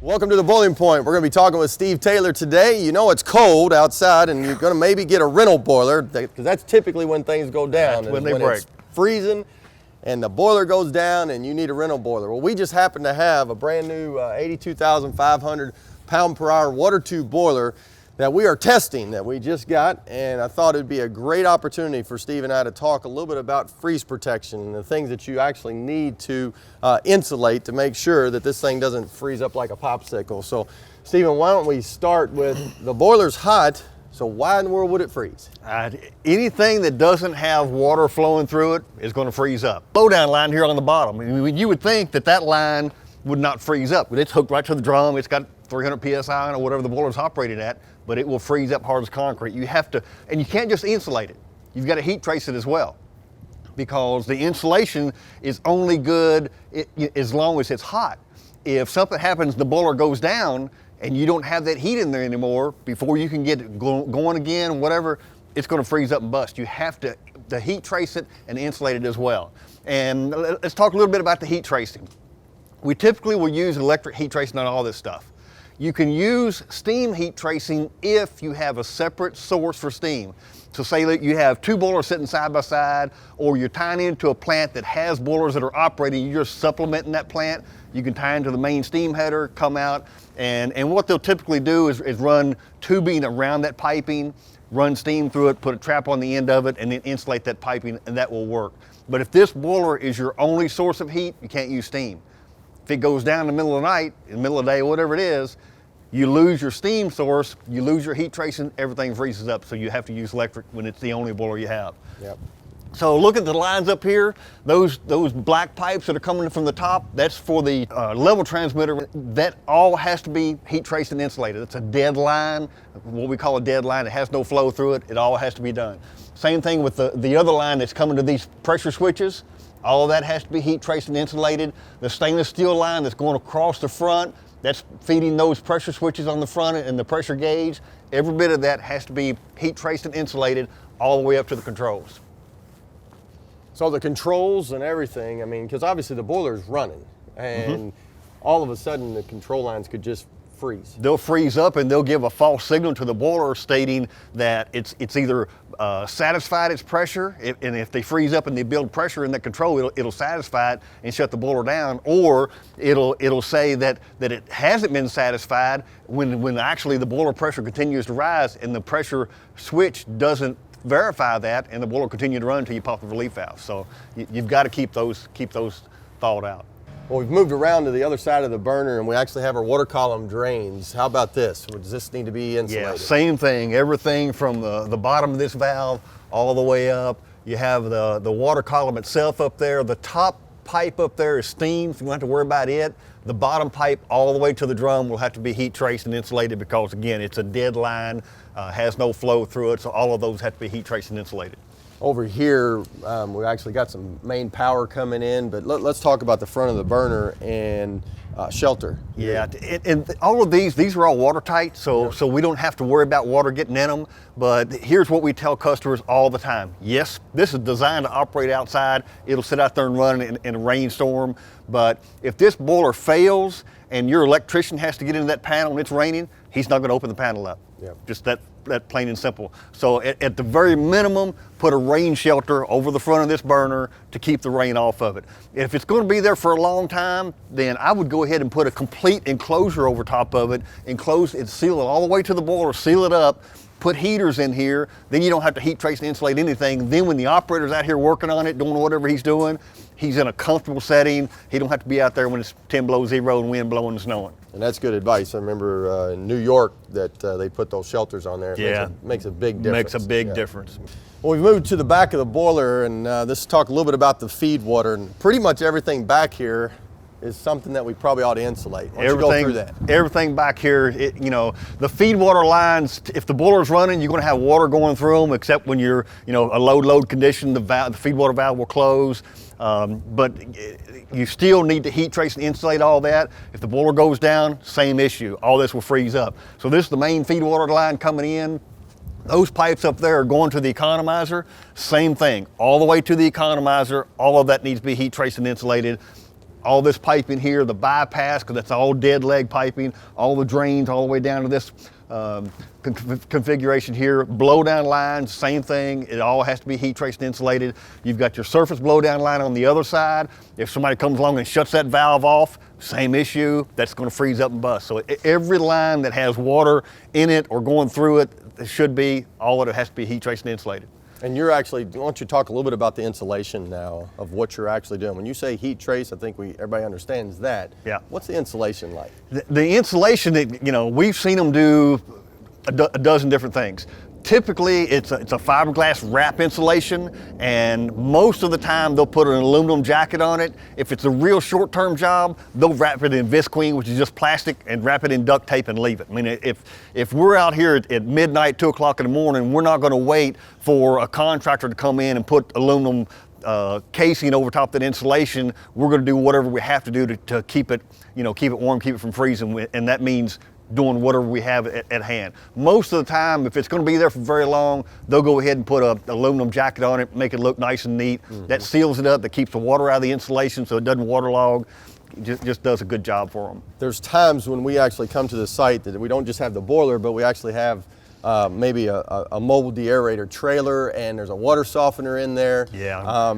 Welcome to the Boiling Point. We're going to be talking with Steve Taylor today. You know it's cold outside and you're going to maybe get a rental boiler because that's typically when things go down. That's when they break. It's freezing and the boiler goes down and you need a rental boiler. Well, we just happen to have a brand new 82,500 pound per hour water tube boiler that we are testing, that we just got, and I thought it'd be a great opportunity for Steve and I to talk a little bit about freeze protection and the things that you actually need to insulate to make sure that this thing doesn't freeze up like a popsicle. So, Stephen, why don't we start with the boiler's hot, so why in the world would it freeze? Anything that doesn't have water flowing through it is going to freeze up. Blowdown line here on the bottom, you would think that that line would not freeze up, but it's hooked right to the drum. It's got 300 PSI or whatever the boiler's operated at, but it will freeze up hard as concrete. You have to, and you can't just insulate it. You've got to heat trace it as well, because the insulation is only good as long as it's hot. If something happens, the boiler goes down, and you don't have that heat in there anymore, before you can get it going again, whatever, it's going to freeze up and bust. You have to heat trace it and insulate it as well. And let's talk a little bit about the heat tracing. We typically will use electric heat tracing on all this stuff. You can use steam heat tracing if you have a separate source for steam. So say that you have two boilers sitting side by side, or you're tying into a plant that has boilers that are operating, you're just supplementing that plant. You can tie into the main steam header, come out, and what they'll typically do is run tubing around that piping, run steam through it, put a trap on the end of it, and then insulate that piping, and that will work. But if this boiler is your only source of heat, you can't use steam. If it goes down in the middle of the night, in the middle of the day, whatever it is, you lose your steam source, you lose your heat tracing, everything freezes up, so you have to use electric when it's the only boiler you have. Yep. So look at the lines up here, those black pipes that are coming from the top, that's for the level transmitter. That all has to be heat traced and insulated. It's a dead line, what we call a dead line. It has no flow through it. It all has to be done. Same thing with the other line that's coming to these pressure switches. All of that has to be heat traced and insulated. The stainless steel line that's going across the front, that's feeding those pressure switches on the front and the pressure gauge. Every bit of that has to be heat traced and insulated all the way up to the controls. So the controls and everything, I mean, because obviously the boiler's running, and all of a sudden the control lines could just freeze. They'll freeze up and they'll give a false signal to the boiler stating that it's either satisfied its pressure, and if they freeze up and they build pressure in that control, it'll satisfy it and shut the boiler down, or it'll say that it hasn't been satisfied when actually the boiler pressure continues to rise and the pressure switch doesn't verify that, and the boiler will continue to run until you pop the relief valve. So you've got to keep those thawed out. Well, we've moved around to the other side of the burner and we actually have our water column drains. How about this? Does this need to be insulated? Yeah, same thing. Everything from the bottom of this valve all the way up. You have the water column itself up there. The top pipe up there is steam, so you don't have to worry about it. The bottom pipe all the way to the drum will have to be heat traced and insulated because, again, it's a dead line, has no flow through it, so all of those have to be heat traced and insulated. Over here, we actually got some main power coming in, but let's talk about the front of the burner and shelter. Yeah, and all of these are all watertight, so we don't have to worry about water getting in them. But here's what we tell customers all the time. Yes, this is designed to operate outside. It'll sit out there and run in a rainstorm. But if this boiler fails and your electrician has to get into that panel and it's raining, he's not going to open the panel up. Yep. Just that plain and simple. So at the very minimum, put a rain shelter over the front of this burner to keep the rain off of it. If it's going to be there for a long time, then I would go ahead and put a complete enclosure over top of it, enclose it, seal it all the way to the boiler, seal it up, put heaters in here, then you don't have to heat trace and insulate anything. Then when the operator's out here working on it, doing whatever he's doing, he's in a comfortable setting. He don't have to be out there when it's 10 below zero and wind blowing and snowing. And that's good advice. I remember in New York that they put those shelters on there. It makes a big difference. Makes a big difference. Well, we've moved to the back of the boiler, and let's talk a little bit about the feed water. And pretty much everything back here is something that we probably ought to insulate. Why don't you go through that? Everything back here, the feed water lines, if the boiler's running, you're going to have water going through them, except when you're, a load condition, the feed water valve will close. But you still need to heat trace and insulate all that. If the boiler goes down, same issue. All this will freeze up. So this is the main feed water line coming in. Those pipes up there are going to the economizer. Same thing, all the way to the economizer. All of that needs to be heat traced and insulated. all this piping here, the bypass, because that's all dead leg piping, all the drains all the way down to this configuration here. Blowdown lines, same thing. It all has to be heat traced and insulated. You've got your surface blowdown line on the other side. If somebody comes along and shuts that valve off, same issue, that's going to freeze up and bust. So every line that has water in it or going through it, it should be, all of it has to be heat traced and insulated. And you're actually, why don't you talk a little bit about the insulation now of what you're actually doing? When you say heat trace, I think everybody understands that. Yeah. What's the insulation like? The insulation, you know, we've seen them do a dozen different things. Typically, it's a fiberglass wrap insulation, and most of the time they'll put an aluminum jacket on it. If it's a real short-term job, they'll wrap it in visqueen, which is just plastic, and wrap it in duct tape and leave it. I mean, if we're out here at midnight, 2 o'clock in the morning, we're not gonna wait for a contractor to come in and put aluminum casing over top of that insulation. We're gonna do whatever we have to do to keep it, you know, keep it warm, keep it from freezing, and that means doing whatever we have at hand. Most of the time, if it's going to be there for very long, they'll go ahead and put an aluminum jacket on it, make it look nice and neat. That seals it up, that keeps the water out of the insulation so it doesn't waterlog. Just does a good job for them. There's times when we actually come to the site that we don't just have the boiler, but we actually have maybe a mobile deaerator trailer, and there's a water softener in there. Yeah.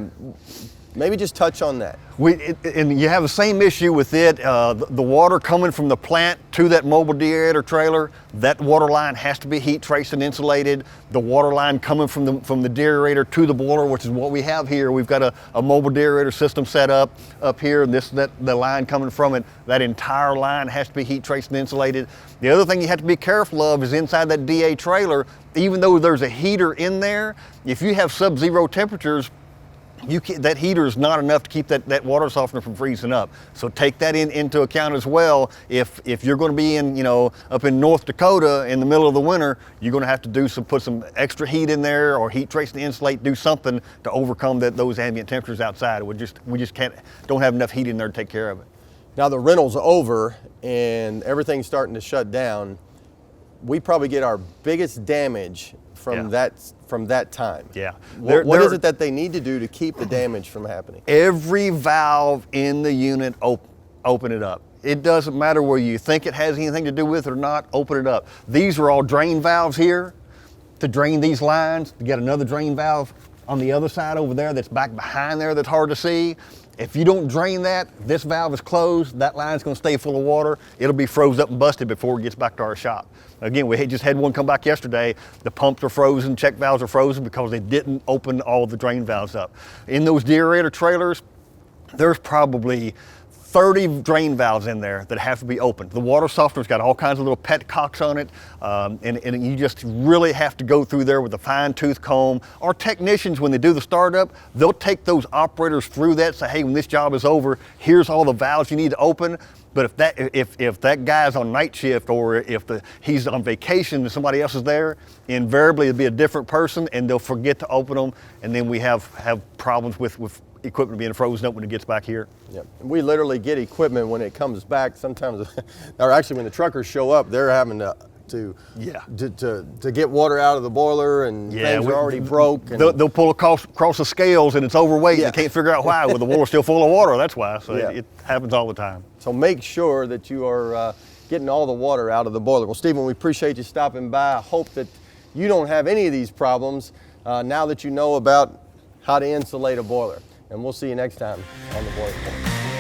Maybe just touch on that. And you have the same issue with it. The water coming from the plant to that mobile deaerator trailer, that water line has to be heat traced and insulated. The water line coming from the deaerator to the boiler, which is what we have here. We've got a mobile deaerator system set up here, and the line coming from it, that entire line has to be heat traced and insulated. The other thing you have to be careful of is inside that DA trailer, even though there's a heater in there, if you have sub-zero temperatures, that heater is not enough to keep that water softener from freezing up. So take that into account as well. If you're going to be in, you know, up in North Dakota in the middle of the winter, you're going to have to put some extra heat in there, or heat trace and insulate, do something to overcome those ambient temperatures don't have enough heat in there to take care of it. Now the rental's over and everything's starting to shut down. We probably get our biggest damage from that time. Yeah. What is it that they need to do to keep the damage from happening? Every valve in the unit, open it up. It doesn't matter whether you think it has anything to do with it or not, open it up. These are all drain valves here to drain these lines. You got another drain valve on the other side over there that's back behind there that's hard to see. If you don't drain that, this valve is closed, that line's gonna stay full of water. It'll be froze up and busted before it gets back to our shop. Again, we just had one come back yesterday. The pumps are frozen, check valves are frozen because they didn't open all the drain valves up. In those deaerator trailers, there's probably 30 drain valves in there that have to be opened. The water softener's got all kinds of little petcocks on it, and you just really have to go through there with a fine-tooth comb. Our technicians, when they do the startup, they'll take those operators through that, say, hey, when this job is over, here's all the valves you need to open. But if that guy's on night shift, or if he's on vacation and somebody else is there, invariably it'll be a different person, and they'll forget to open them, and then we have problems with equipment being frozen up when it gets back here. Yep. We literally get equipment when it comes back. Sometimes, or actually when the truckers show up, they're having to get water out of the boiler, and things are already broke. And they'll pull across the scales and it's overweight. And they can't figure out why. Well, the boiler's still full of water. That's why. So it happens all the time. So make sure that you are getting all the water out of the boiler. Well, Stephen, we appreciate you stopping by. I hope that you don't have any of these problems now that you know about how to insulate a boiler. And we'll see you next time on the Boiler Report.